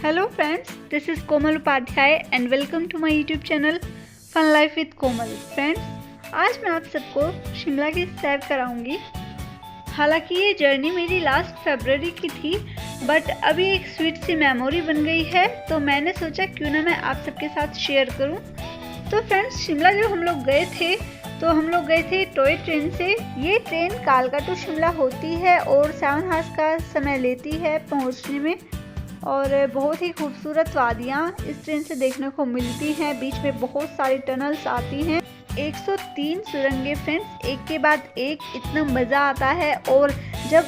Hello friends, this is Komal Upadhyay and welcome to my YouTube channel Fun Life with Komal. Friends, आज मैं आप सबको शिमला की सैर कराऊंगी। हालांकि ये जर्नी मेरी लास्ट फरवरी की थी, बट अभी एक स्वीट सी मेमोरी बन गई है, तो मैंने सोचा क्यों ना मैं आप सबके साथ शेयर करूं। तो फ्रेंड्स, शिमला जब हम लोग गए थे तो हम लोग गए थे टॉय ट्रेन से। ये ट्रेन कालका टू शिमला होती है और 7 आवर्स का समय लेती है पहुंचने में, और बहुत ही खूबसूरत वादियाँ इस ट्रेन से देखने को मिलती हैं। बीच में बहुत सारी टनल्स आती हैं, 103 सुरंगें फ्रेंड्स, एक के बाद एक, इतना मज़ा आता है। और जब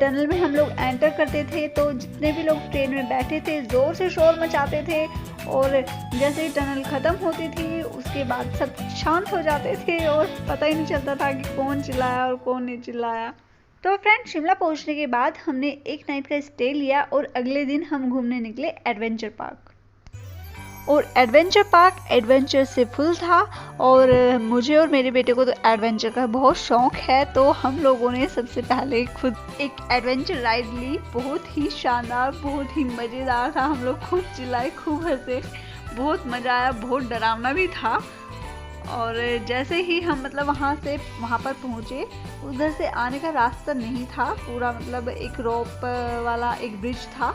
टनल में हम लोग एंटर करते थे तो जितने भी लोग ट्रेन में बैठे थे ज़ोर से शोर मचाते थे, और जैसे ही टनल ख़त्म होती थी उसके बाद सब शांत हो जाते थे और पता ही नहीं चलता था कि कौन चिल्लाया और कौन नहीं चिल्लाया। तो फ्रेंड, शिमला पहुंचने के बाद हमने एक नाइट का स्टे लिया और अगले दिन हम घूमने निकले एडवेंचर पार्क। और एडवेंचर पार्क एडवेंचर से फुल था, और मुझे और मेरे बेटे को तो एडवेंचर का बहुत शौक है, तो हम लोगों ने सबसे पहले खुद एक एडवेंचर राइड ली। बहुत ही शानदार, बहुत ही मज़ेदार था। हम लोग खूब चिल्लाए, खूब हंसे, बहुत मज़ा आया, बहुत डरावना भी था। और जैसे ही हम वहाँ पर पहुँचे, उधर से आने का रास्ता नहीं था पूरा, एक रोप वाला एक ब्रिज था,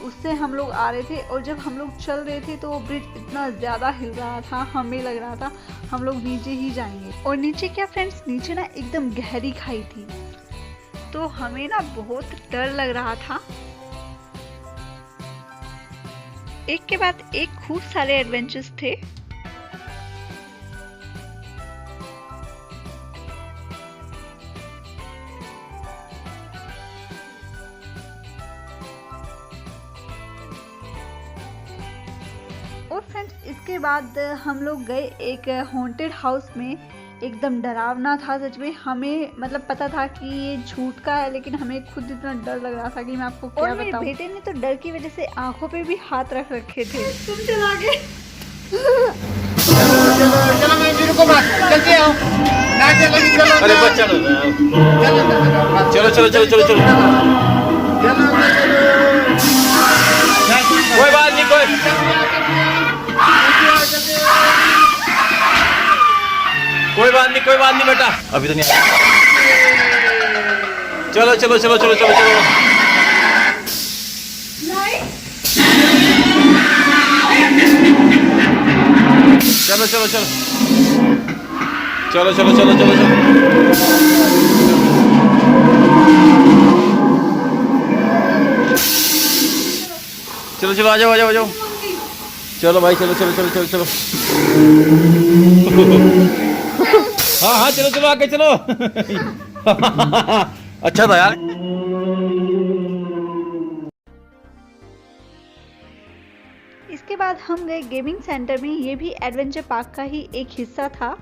उससे हम लोग आ रहे थे। और जब हम लोग चल रहे थे तो वो ब्रिज इतना ज़्यादा हिल रहा था, हमें लग रहा था हम लोग नीचे ही जाएंगे। और नीचे क्या फ्रेंड्स, नीचे ना एकदम गहरी खाई थी, तो हमें ना बहुत डर लग रहा था। एक के बाद एक खूब सारे एडवेंचर्स थे। और फ्रेंड्स, इसके बाद हम लोग गए एक हॉन्टेड हाउस में। एकदम डरावना था सच में। हमें पता था कि ये झूठ का है, लेकिन हमें खुद इतना डर लग रहा था कि मैं आपको क्या बताऊं। और मेरे बेटे ने तो डर की वजह से आंखों पे भी हाथ रख रखे थे। तुम चला गए। चलो मैं वीडियो को बात चलते आओ ना, चलो अरे बच्चा चलो चलो चलो चलो चलो कोई बात नहीं, कोई बात नहीं बेटा, अभी तो नहीं आया। चलो चलो चलो चलो चलो चलो चलो चलो चलो चलो चलो चलो चलो चलो चलो आ जाओ आ जाओ आ जाओ। चलो भाई, चलो चलो चलो चलो चलो हाँ हाँ चलो चलो आगे चलो अच्छा था यार। इसके बाद हम गए गेमिंग सेंटर में। ये भी एडवेंचर पार्क का ही एक हिस्सा था,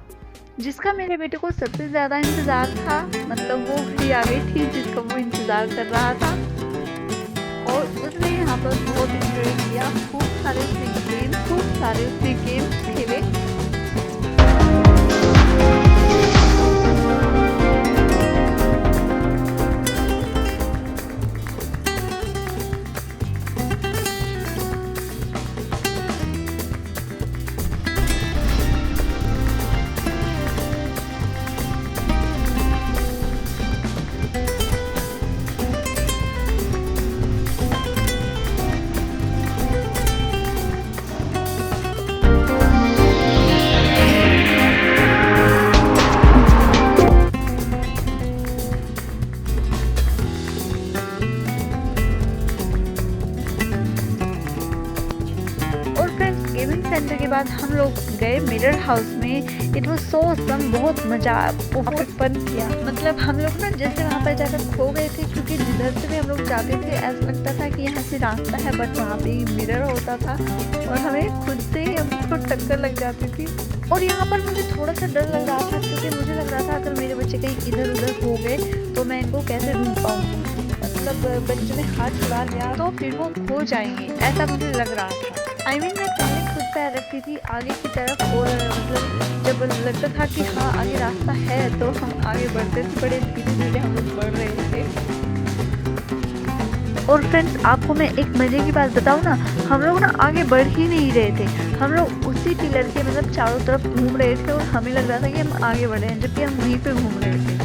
जिसका मेरे बेटे को सबसे ज़्यादा इंतज़ार था। वो भी आ गई थी जिसका वो इंतज़ार कर रहा था, और उसने यहाँ पर बहुत इंजॉय किया। खूब सारे उसने गेम्स खेले। गेमिंग सेंटर के बाद हम लोग गए मिरर हाउस में। इट वाज सो ऑसम, बहुत मजा, बहुत फन किया। हम लोग ना जैसे वहाँ पर जाकर खो गए थे, क्योंकि जिधर से भी हम लोग जाते थे ऐसा लगता था कि यहाँ से रास्ता है, बट वहाँ पे मिरर होता था और हमें खुद से ही हमको टक्कर लग जाती थी। और यहाँ पर मुझे थोड़ा सा डर लग रहा था, क्योंकि मुझे लग रहा था अगर मेरे बच्चे कहीं इधर उधर हो गए तो मैं इनको कैसे ढूंढ पाऊँगी। बच्चे ने हाथ छुड़ा लिया तो फिर वो खो जाएंगे, ऐसा मुझे लग रहा था। मैं पहले खुद पैर रखती थी आगे की तरफ, और जब लगता था कि हाँ आगे रास्ता है तो हम आगे बढ़ते थे। बड़े धीरे धीरे हम लोग बढ़ रहे थे। और फ्रेंड्स आपको मैं एक मजे की बात बताऊं ना, हम लोग ना आगे बढ़ ही नहीं रहे थे, हम लोग उसी पिलर के मतलब चारों तरफ घूम रहे थे और हमें लग रहा था कि हम आगे बढ़ रहे हैं, जबकि हम वहीं पे घूम रहे थे।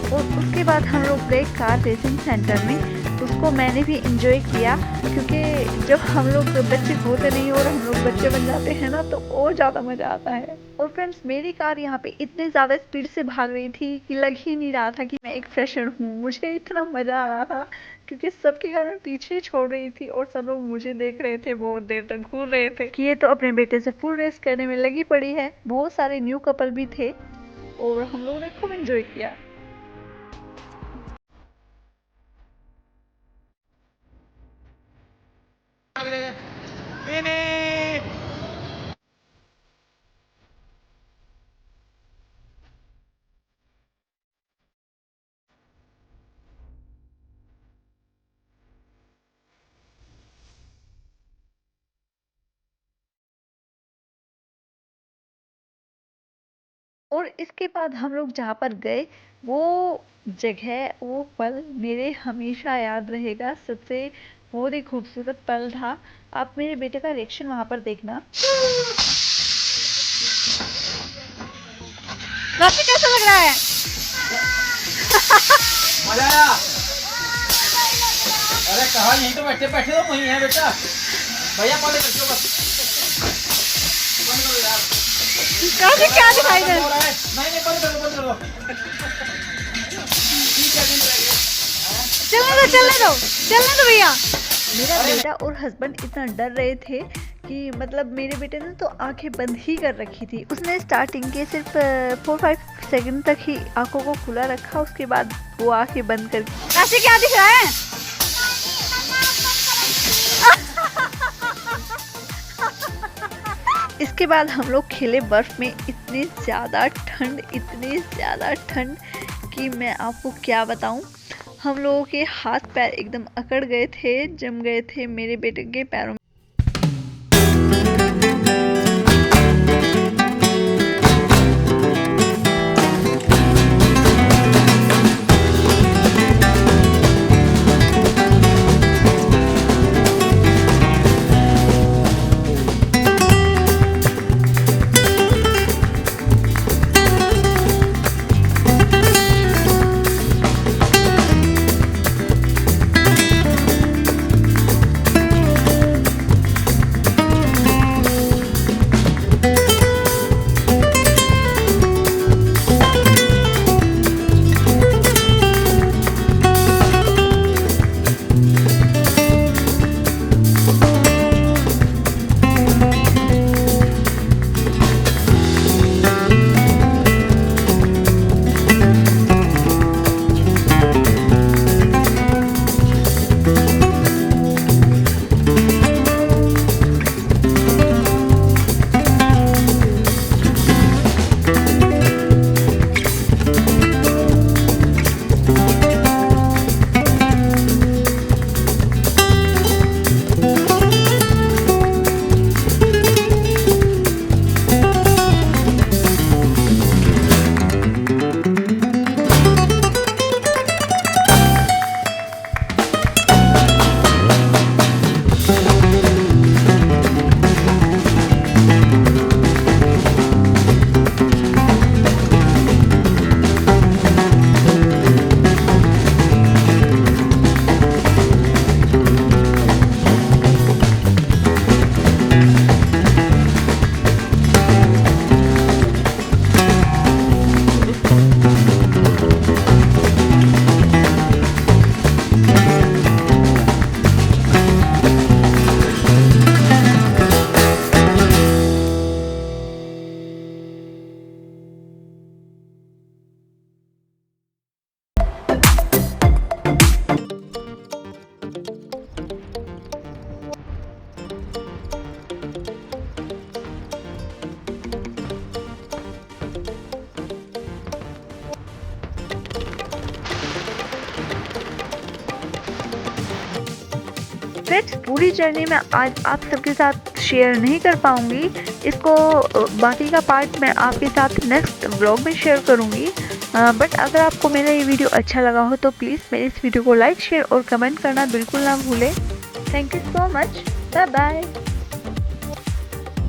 और उसके बाद हम लोग गए कार रेसिंग सेंटर में, उसको मैंने भी इंजॉय किया, क्योंकि जब हम लोग बच्चे होते नहीं और हम लोग बच्चे बन जाते हैं ना, तो और ज़्यादा मज़ा आता है। और फ्रेंड्स मेरी कार यहाँ पे इतने ज़्यादा स्पीड से भाग रही थी कि लग ही नहीं रहा था कि मैं एक फ्रेशर हूँ। मुझे इतना मज़ा आ रहा था क्योंकि सबकी कार मैं पीछे छोड़ रही थी और सब लोग मुझे देख रहे थे, बहुत देर तक घूर रहे थे कि ये तो अपने बेटे से फुल रेस करने में लगी पड़ी है। बहुत सारे न्यू कपल भी थे और हम लोगों ने खूब इंजॉय किया। और इसके बाद हम लोग जहाँ पर गए, वो जगह, वो पल मेरे हमेशा याद रहेगा। सबसे बहुत ही खूबसूरत पल था। आप मेरे बेटे का रिएक्शन वहाँ पर देखना। राशि कैसा लग रहा है? मजा आया? अरे कहा, यहीं तो बैठे बैठे तो वहीं है बेटा। भैया बंद कर दो, बस बंद करो यार। राशि क्या दिखाई दे? नहीं बंद करो, बंद करो। चलने दो भैया। मेरा बेटा और हस्बैंड इतना डर रहे थे कि मतलब मेरे बेटे ने तो आंखें बंद ही कर रखी थी। उसने स्टार्टिंग के सिर्फ 4-5 सेकंड तक ही आंखों को खुला रखा, उसके बाद वो आंखें बंद कर। ऐसे क्या दिख रहा है? इसके बाद हम लोग खेले बर्फ में। इतनी ज़्यादा ठंड कि मैं आपको क्या बताऊं। हम लोगों के हाथ पैर एकदम अकड़ गए थे, जम गए थे मेरे बेटे के पैरों में। फ्रेंड्स पूरी जर्नी में आज आप सबके साथ शेयर नहीं कर पाऊँगी। इसको बाकी का पार्ट मैं आपके साथ नेक्स्ट व्लॉग में शेयर करूँगी। बट अगर आपको मेरा ये वीडियो अच्छा लगा हो तो प्लीज़ मेरे इस वीडियो को लाइक, शेयर और कमेंट करना बिल्कुल ना भूलें। Thank you so much. Bye bye.